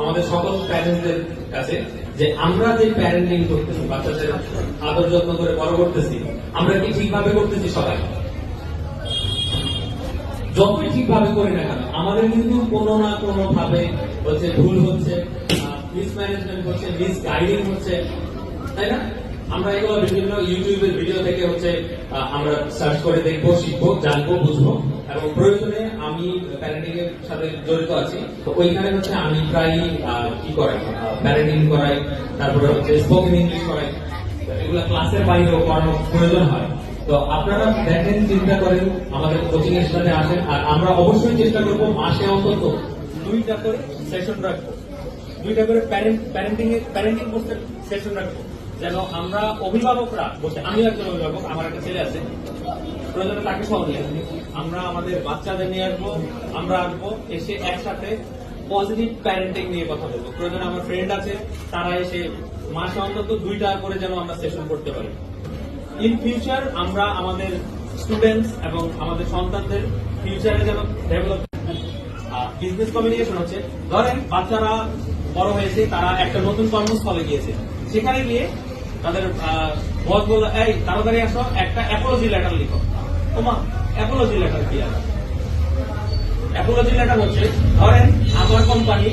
আমাদের সকল প্যারেন্টসদের কাছে যে আমরা যে প্যারেন্টিং করতেছি, বাচ্চাদের আদর যত্ন করে বড় করতেছি, আমরা কি ঠিকভাবে করতেছি? সবাই যতই ঠিকভাবে করি না কেন, আমাদের কিন্তু কোনো না কোনো ভাবে হচ্ছে ভুল হচ্ছে, মিসম্যানেজমেন্ট হচ্ছে, মিস গাইডিং হচ্ছে, তাই না? আমরা এগুলো বিভিন্ন ইউটিউবের ভিডিও থেকে হচ্ছে আমরা সার্চ করে দেখবো, শিখবো, জানবো, বুঝবো, এবং প্রয়োজনে আমি প্যারেন্টিং এর সাথে জড়িত আছি। তো ওইখানে হচ্ছে আমি প্রায় কি করাই, প্যারেন্টিং করাই, তারপরে হচ্ছে স্পোকেন ইংলিশ করাই। এগুলো ক্লাসের বাইরেও করানো প্রয়োজন হয়। তো আপনারা দেখেন, চিন্তা করেন, আমাদের কোচিং এর সাথে আসেন, আর আমরা অবশ্যই চেষ্টা করবো মাসে অন্তত 2টা করে সেশন রাখবো, 2টা করে প্যারেন্টিং করতে সেশন রাখবো, যেন আমরা অভিভাবকরা বসে, আমি একজন অভিভাবক, আমার একটা ছেলে আছে, প্রয়োজনে তাকে সহ নিয়ে আমরা আমাদের বাচ্চাদের নিয়ে আসবো, আমরা আসবো, এসে একসাথে পজিটিভ প্যারেন্টিং নিয়ে কথা বলবো। প্রয়োজনে আমার ফ্রেন্ড আছে, তারা এসে মাসে অন্তত 2টা করে যেন আমরা সেশন করতে পারি। ইন ফিউচার আমরা আমাদের স্টুডেন্টস এবং আমাদের সন্তানদের ফিউচারে যেন ডেভেলপ। বিজনেস কমিউনিকেশন হচ্ছে, ধরেন বাচ্চারা বড় হয়েছে, তারা একটা নতুন কর্মস্থলে গিয়েছে, সেখানে গিয়ে তাদের বস বলল, এই তাড়াতাড়ি আসো, একটা অ্যাপোলজি লেটার লিখো। ওমা, অ্যাপোলজি লেটার কি? অ্যাপোলজি লেটার হচ্ছে, ধরেন আমার কোম্পানি